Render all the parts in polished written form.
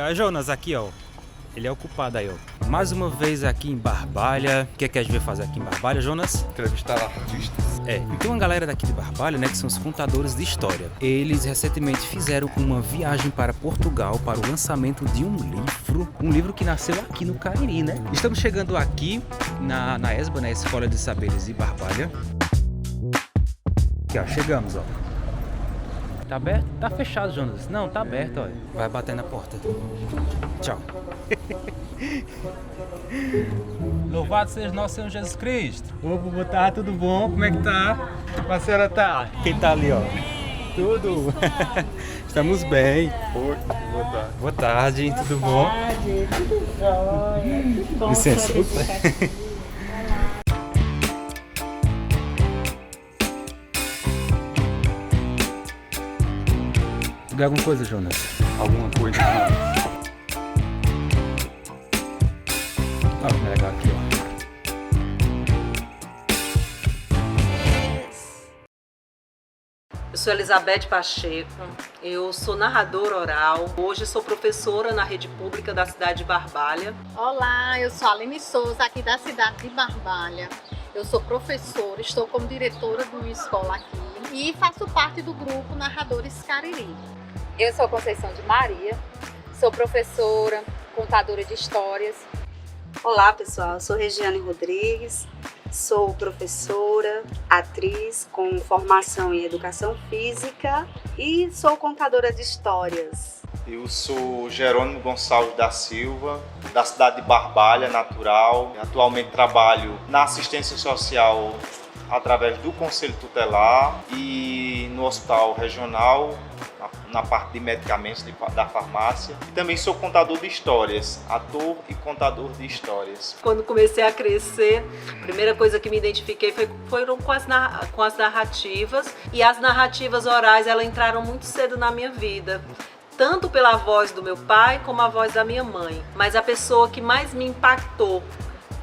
ó, Jonas aqui, ó. Ele é o culpado aí, ó. Mais uma vez aqui em Barbalha. O que é que a gente vai fazer aqui em Barbalha, Jonas? Entrevistar artistas. Tem uma galera daqui de Barbalha, né, que são os contadores de história. Eles recentemente fizeram uma viagem para Portugal para o lançamento de um livro que nasceu aqui no Cariri, né? Estamos chegando aqui na ESBA, né, Escola de Saberes de Barbalha. Aqui, ó, chegamos, ó. Tá aberto? Tá fechado, Jonas. Não, tá aberto, ó. Vai bater na porta. Tchau. Louvado seja nosso Senhor Jesus Cristo. Opa, boa tarde, tudo bom? Como é que tá? Como a senhora tá? Quem tá ali, ó? Tudo? Estamos bem. Oi, boa tarde. Boa tarde, tudo bom? Boa tarde, tudo jóia. Que bom Licença. poder estar aqui. Quer alguma coisa, Jonas? Alguma coisa? Ó, como é legal aqui, ó. Eu sou Elizabeth Pacheco, eu sou narradora oral, hoje sou professora na rede pública da cidade de Barbalha. Olá, eu sou Aline Souza, aqui da cidade de Barbalha. Eu sou professora, estou como diretora de uma escola aqui e faço parte do grupo Narradores Cariri. Eu sou Conceição de Maria, sou professora, contadora de histórias. Olá pessoal, eu sou Regiane Rodrigues, sou professora, atriz com formação em educação física e sou contadora de histórias. Eu sou Jerônimo Gonçalves da Silva, da cidade de Barbalha, natural. Atualmente trabalho na assistência social através do Conselho Tutelar e no Hospital Regional, na parte de medicamentos da farmácia. E também sou contador de histórias, ator e contador de histórias. Quando comecei a crescer, a primeira coisa que me identifiquei foram com as narrativas. E as narrativas orais, elas entraram muito cedo na minha vida. Tanto pela voz do meu pai, como a voz da minha mãe. Mas a pessoa que mais me impactou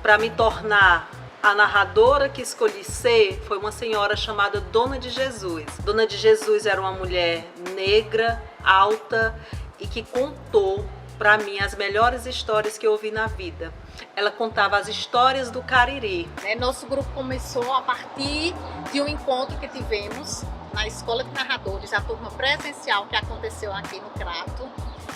para me tornar a narradora que escolhi ser foi uma senhora chamada Dona de Jesus. Dona de Jesus era uma mulher negra, alta e que contou para mim as melhores histórias que eu ouvi na vida. Ela contava as histórias do Cariri. Nosso grupo começou a partir de um encontro que tivemos na Escola de Narradores, a turma presencial que aconteceu aqui no Crato.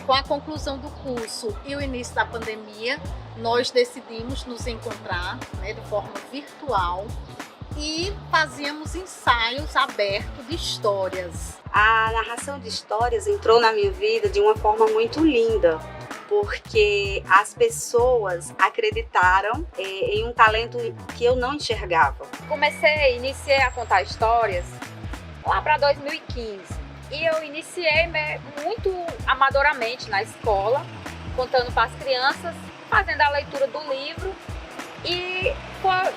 Com a conclusão do curso e o início da pandemia, nós decidimos nos encontrar, de forma virtual e fazíamos ensaios abertos de histórias. A narração de histórias entrou na minha vida de uma forma muito linda, porque as pessoas acreditaram em um talento que eu não enxergava. Iniciei a contar histórias lá para 2015. E eu iniciei muito amadoramente na escola, contando para as crianças, fazendo a leitura do livro e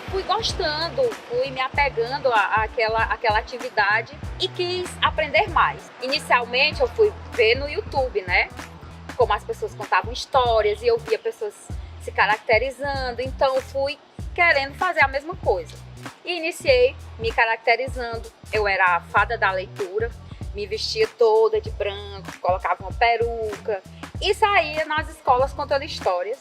fui gostando, fui me apegando àquela atividade e quis aprender mais. Inicialmente eu fui ver no YouTube, né? Como as pessoas contavam histórias e eu via pessoas se caracterizando, então eu fui querendo fazer a mesma coisa. E iniciei me caracterizando, eu era a fada da leitura. Me vestia toda de branco, colocava uma peruca e saía nas escolas contando histórias.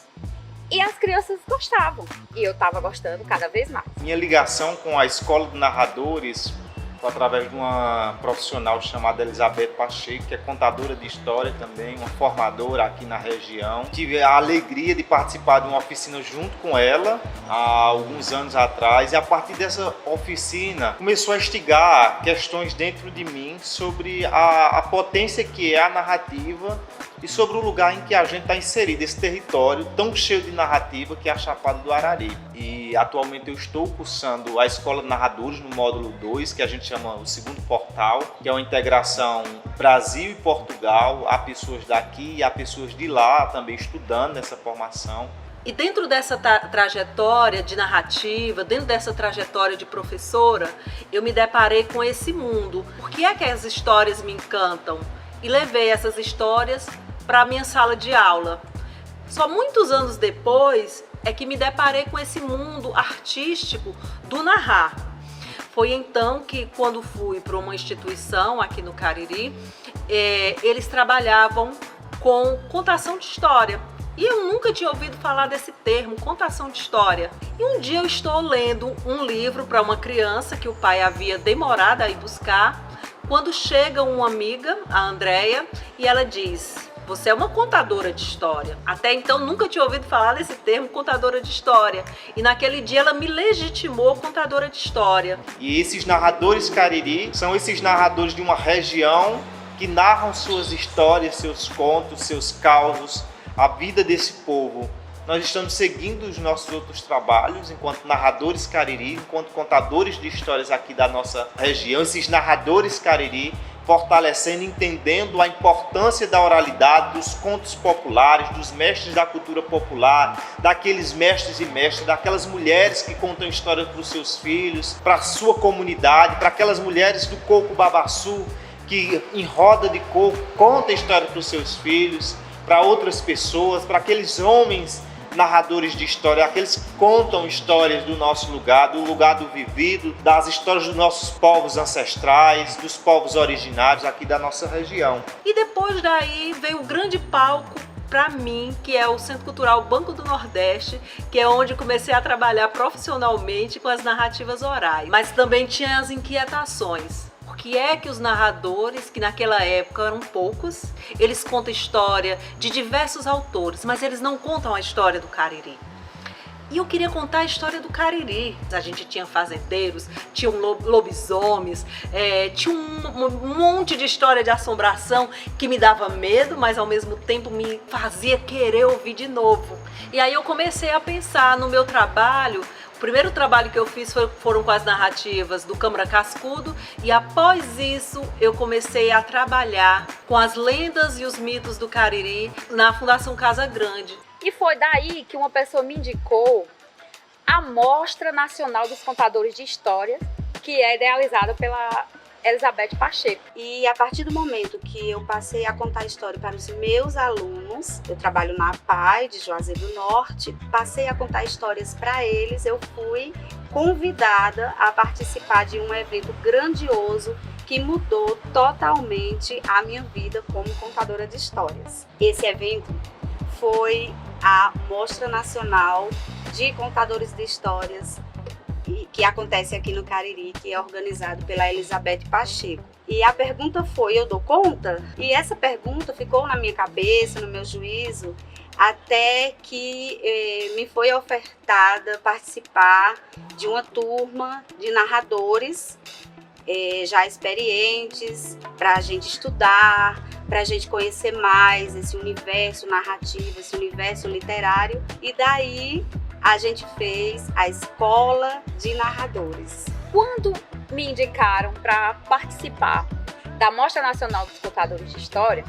E as crianças gostavam. E eu estava gostando cada vez mais. Minha ligação com a Escola de Narradores foi através de uma profissional chamada Elizabeth Pacheco, que é contadora de história também, uma formadora aqui na região. Tive a alegria de participar de uma oficina junto com ela há alguns anos atrás, e a partir dessa oficina começou a instigar questões dentro de mim sobre a potência que é a narrativa e sobre o lugar em que a gente está inserido, esse território tão cheio de narrativa que é a Chapada do Araripe. E atualmente eu estou cursando a Escola de Narradores no módulo 2, que a gente chama o segundo portal, que é uma integração Brasil e Portugal. Há pessoas daqui e há pessoas de lá também estudando nessa formação. E dentro dessa trajetória de narrativa, dentro dessa trajetória de professora, eu me deparei com esse mundo. Por que é que as histórias me encantam? E levei essas histórias para a minha sala de aula. Só muitos anos depois é que me deparei com esse mundo artístico do narrar. Foi então que, quando fui para uma instituição aqui no Cariri, eles trabalhavam com contação de história. E eu nunca tinha ouvido falar desse termo, contação de história. E um dia eu estou lendo um livro para uma criança que o pai havia demorado a ir buscar, quando chega uma amiga, a Andréia, e ela diz: você é uma contadora de história. Até então nunca tinha ouvido falar desse termo, contadora de história. E naquele dia ela me legitimou contadora de história. E esses narradores Cariri são esses narradores de uma região que narram suas histórias, seus contos, seus causos, a vida desse povo. Nós estamos seguindo os nossos outros trabalhos enquanto narradores Cariri, enquanto contadores de histórias aqui da nossa região, esses narradores Cariri, fortalecendo, entendendo a importância da oralidade, dos contos populares, dos mestres da cultura popular, daqueles mestres e mestras, daquelas mulheres que contam histórias para os seus filhos, para a sua comunidade, para aquelas mulheres do coco babaçu que em roda de coco contam história para os seus filhos, para outras pessoas, para aqueles homens narradores de história, aqueles que contam histórias do nosso lugar, do lugar do vivido, das histórias dos nossos povos ancestrais, dos povos originários aqui da nossa região. E depois daí veio o grande palco para mim, que é o Centro Cultural Banco do Nordeste, que é onde comecei a trabalhar profissionalmente com as narrativas orais. Mas também tinha as inquietações. Por que é que os narradores, que naquela época eram poucos, eles contam história de diversos autores, mas eles não contam a história do Cariri? E eu queria contar a história do Cariri. A gente tinha fazendeiros, tinha lobisomens, tinha um monte de história de assombração que me dava medo, mas ao mesmo tempo me fazia querer ouvir de novo. E aí eu comecei a pensar no meu trabalho. O primeiro trabalho que eu fiz foram com as narrativas do Câmara Cascudo, e após isso eu comecei a trabalhar com as lendas e os mitos do Cariri na Fundação Casa Grande. E foi daí que uma pessoa me indicou a Mostra Nacional dos Contadores de História, que é idealizada pela Elizabeth Pacheco. E a partir do momento que eu passei a contar história para os meus alunos, eu trabalho na APAI de Juazeiro do Norte, passei a contar histórias para eles, eu fui convidada a participar de um evento grandioso que mudou totalmente a minha vida como contadora de histórias. Esse evento foi a Mostra Nacional de Contadores de Histórias, que acontece aqui no Cariri, que é organizado pela Elizabeth Pacheco. E a pergunta foi: eu dou conta? E essa pergunta ficou na minha cabeça, no meu juízo, até que me foi ofertada participar de uma turma de narradores já experientes, para a gente estudar, para a gente conhecer mais esse universo narrativo, esse universo literário. E daí a gente fez a Escola de Narradores. Quando me indicaram para participar da Mostra Nacional dos Contadores de História,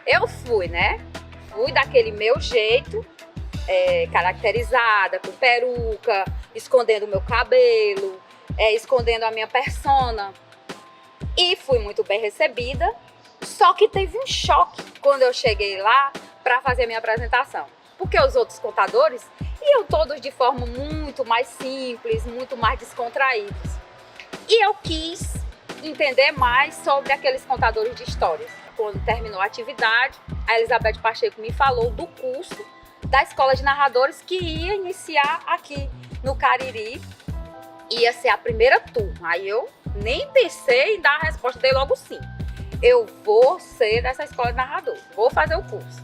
eu fui, né? Fui daquele meu jeito, caracterizada, com peruca, escondendo o meu cabelo, escondendo a minha persona. E fui muito bem recebida, só que teve um choque quando eu cheguei lá para fazer a minha apresentação. Porque os outros contadores iam todos de forma muito mais simples, muito mais descontraídos. E eu quis entender mais sobre aqueles contadores de histórias. Quando terminou a atividade, a Elizabeth Pacheco me falou do curso da Escola de Narradores que ia iniciar aqui no Cariri. Ia ser a primeira turma. Aí eu nem pensei em dar a resposta, dei logo sim. Eu vou ser dessa Escola de Narradores, vou fazer o curso.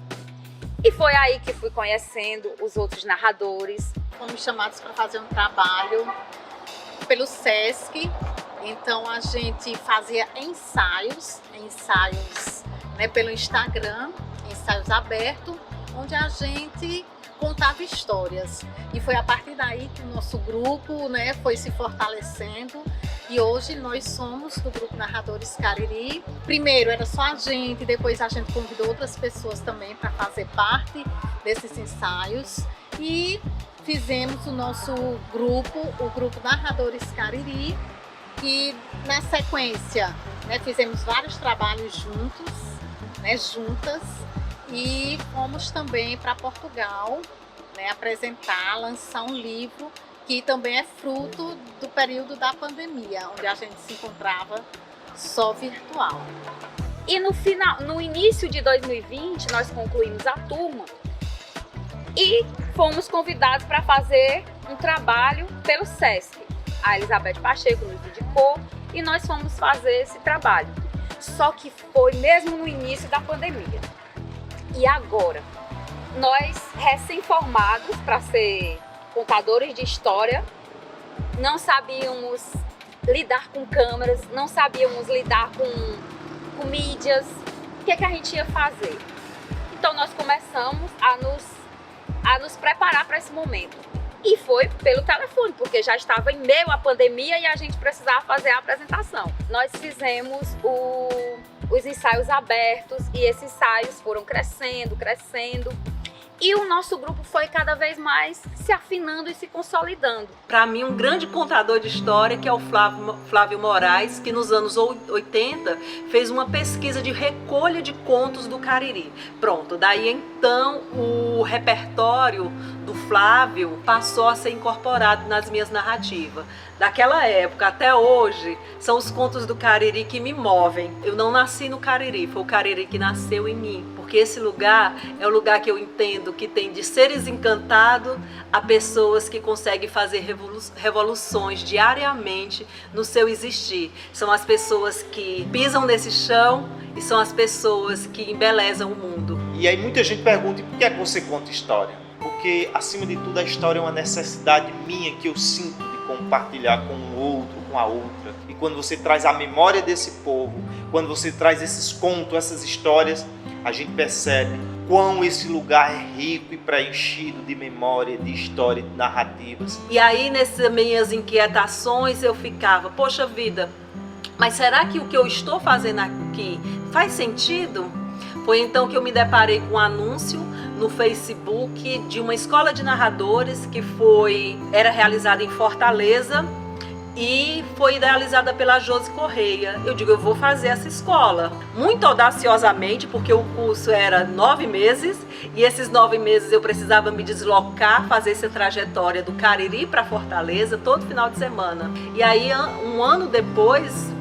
E foi aí que fui conhecendo os outros narradores. Fomos chamados para fazer um trabalho pelo SESC, então a gente fazia ensaios, né, pelo Instagram, ensaios abertos, onde a gente contava histórias. E foi a partir daí que o nosso grupo, né, foi se fortalecendo. E hoje nós somos do Grupo Narradores Cariri. Primeiro era só a gente, depois a gente convidou outras pessoas também para fazer parte desses ensaios. E fizemos o nosso grupo, o Grupo Narradores Cariri. E na sequência, né, fizemos vários trabalhos juntos, né, juntas. E fomos também para Portugal, né, apresentar, lançar um livro que também é fruto do período da pandemia, onde a gente se encontrava só virtual. E no início de 2020, nós concluímos a turma e fomos convidados para fazer um trabalho pelo SESC. A Elizabeth Pacheco nos indicou e nós fomos fazer esse trabalho. Só que foi mesmo no início da pandemia. E agora, nós recém-formados para ser contadores de história, não sabíamos lidar com câmeras, não sabíamos lidar com mídias. O que a gente ia fazer? Então nós começamos a nos preparar para esse momento. E foi pelo telefone, porque já estava em meio à pandemia e a gente precisava fazer a apresentação. Nós fizemos os ensaios abertos e esses ensaios foram crescendo. E o nosso grupo foi cada vez mais se afinando e se consolidando. Para mim, um grande contador de história, que é o Flávio Moraes, que nos anos 80 fez uma pesquisa de recolha de contos do Cariri. Pronto, daí então o repertório do Flávio passou a ser incorporado nas minhas narrativas. Daquela época até hoje, são os contos do Cariri que me movem. Eu não nasci no Cariri, foi o Cariri que nasceu em mim. Porque esse lugar é o lugar que eu entendo que tem de seres encantados a pessoas que conseguem fazer revoluções diariamente no seu existir. São as pessoas que pisam nesse chão e são as pessoas que embelezam o mundo. E aí muita gente pergunta, por que é que você conta história? Porque, acima de tudo, a história é uma necessidade minha que eu sinto de compartilhar com o outro, com a outra. E quando você traz a memória desse povo, quando você traz esses contos, essas histórias, a gente percebe quão esse lugar é rico e preenchido de memória, de história, de narrativas. E aí, nessas minhas inquietações, eu ficava, poxa vida, mas será que o que eu estou fazendo aqui faz sentido? Foi então que eu me deparei com um anúncio no Facebook de uma escola de narradores que era realizada em Fortaleza e foi idealizada pela Josi Correia. Eu digo, eu vou fazer essa escola. Muito audaciosamente, porque o curso era 9 meses e esses 9 meses eu precisava me deslocar, fazer essa trajetória do Cariri para Fortaleza todo final de semana. E aí, um ano depois,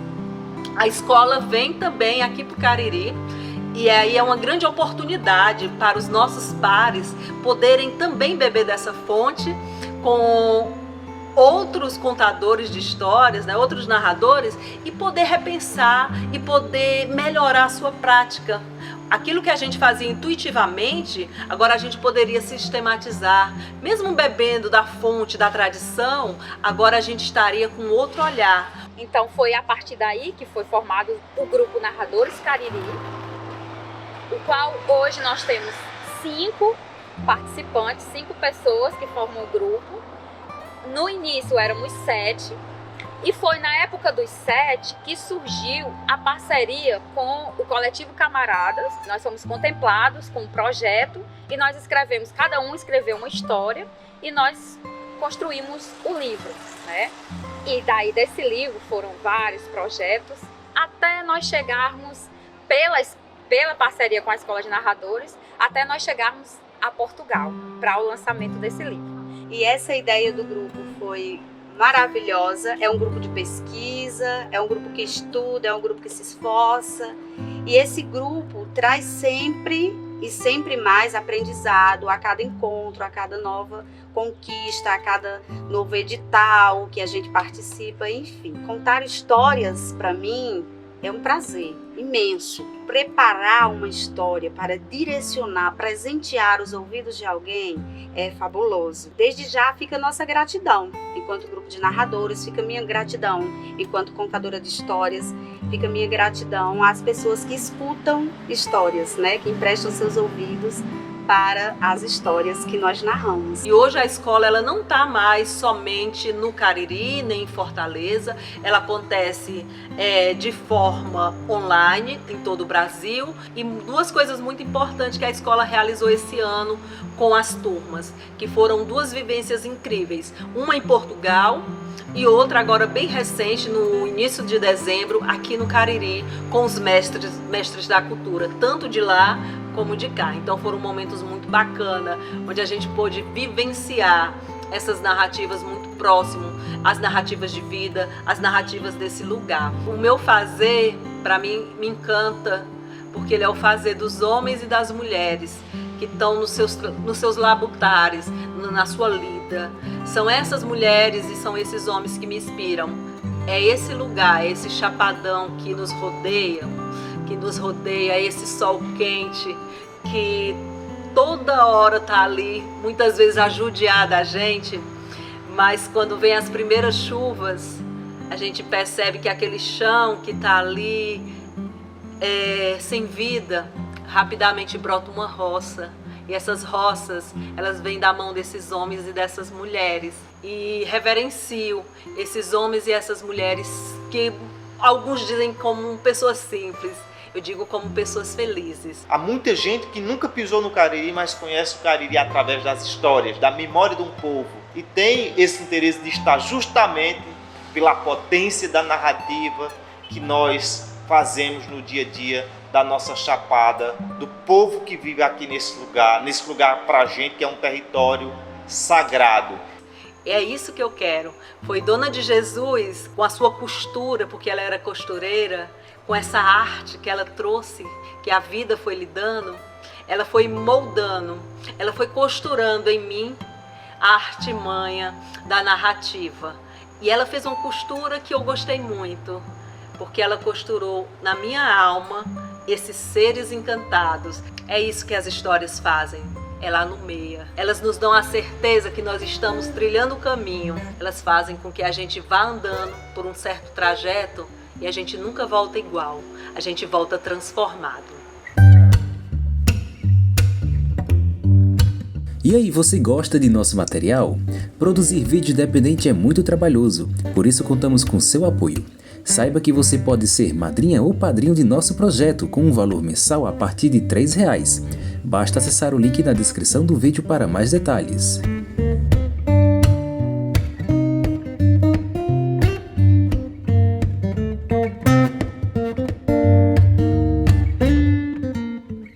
a escola vem também aqui para o Cariri. E aí é uma grande oportunidade para os nossos pares poderem também beber dessa fonte com outros contadores de histórias, né, outros narradores, e poder repensar e poder melhorar a sua prática. Aquilo que a gente fazia intuitivamente, agora a gente poderia sistematizar. Mesmo bebendo da fonte, da tradição, agora a gente estaria com outro olhar. Então foi a partir daí que foi formado o grupo Narradores Cariri, o qual hoje nós temos 5 participantes, 5 pessoas que formam o grupo. No início éramos 7 e foi na época dos 7 que surgiu a parceria com o Coletivo Camaradas. Nós fomos contemplados com um projeto e nós escrevemos, cada um escreveu uma história e nós construímos o livro, né? E daí desse livro foram vários projetos até nós chegarmos pela parceria com a Escola de Narradores, até nós chegarmos a Portugal para o lançamento desse livro. E essa ideia do grupo foi maravilhosa. É um grupo de pesquisa, é um grupo que estuda, é um grupo que se esforça. E esse grupo traz sempre e sempre mais aprendizado a cada encontro, a cada nova conquista, a cada novo edital que a gente participa, enfim. Contar histórias, para mim, é um prazer imenso. Preparar uma história para direcionar, presentear os ouvidos de alguém é fabuloso. Desde já fica a nossa gratidão. Enquanto grupo de narradores, fica a minha gratidão. Enquanto contadora de histórias, fica a minha gratidão às pessoas que escutam histórias, né? Que emprestam seus ouvidos para as histórias que nós narramos. E hoje a escola ela não está mais somente no Cariri, nem em Fortaleza. Ela acontece de forma online em todo o Brasil. E 2 coisas muito importantes que a escola realizou esse ano com as turmas, que foram 2 vivências incríveis. Uma em Portugal e outra agora bem recente, no início de dezembro, aqui no Cariri, com os mestres da cultura, tanto de lá como de cá. Então foram momentos muito bacanas, onde a gente pôde vivenciar essas narrativas muito próximo, as narrativas de vida, as narrativas desse lugar. O meu fazer, para mim, me encanta porque ele é o fazer dos homens e das mulheres que estão nos seus labutares, na sua lida. São essas mulheres e são esses homens que me inspiram. É esse lugar, é esse chapadão que nos rodeia, esse sol quente que toda hora tá ali, muitas vezes a judiar da gente, mas quando vem as primeiras chuvas, a gente percebe que aquele chão que tá ali sem vida, rapidamente brota uma roça. E essas roças, elas vêm da mão desses homens e dessas mulheres. E reverencio esses homens e essas mulheres que alguns dizem como pessoas simples. Eu digo como pessoas felizes. Há muita gente que nunca pisou no Cariri, mas conhece o Cariri através das histórias, da memória de um povo. E tem esse interesse de estar justamente pela potência da narrativa que nós fazemos no dia a dia da nossa Chapada, do povo que vive aqui nesse lugar pra gente que é um território sagrado. É isso que eu quero. Foi Dona de Jesus, com a sua costura, porque ela era costureira, com essa arte que ela trouxe, que a vida foi lhe dando, ela foi moldando, ela foi costurando em mim a artimanha da narrativa. E ela fez uma costura que eu gostei muito, porque ela costurou na minha alma esses seres encantados. É isso que as histórias fazem. Ela nomeia. Elas nos dão a certeza que nós estamos trilhando o caminho. Elas fazem com que a gente vá andando por um certo trajeto e a gente nunca volta igual. A gente volta transformado. E aí, você gosta de nosso material? Produzir vídeo independente é muito trabalhoso, por isso contamos com seu apoio. Saiba que você pode ser madrinha ou padrinho de nosso projeto com um valor mensal a partir de R$ 3. Basta acessar o link na descrição do vídeo para mais detalhes.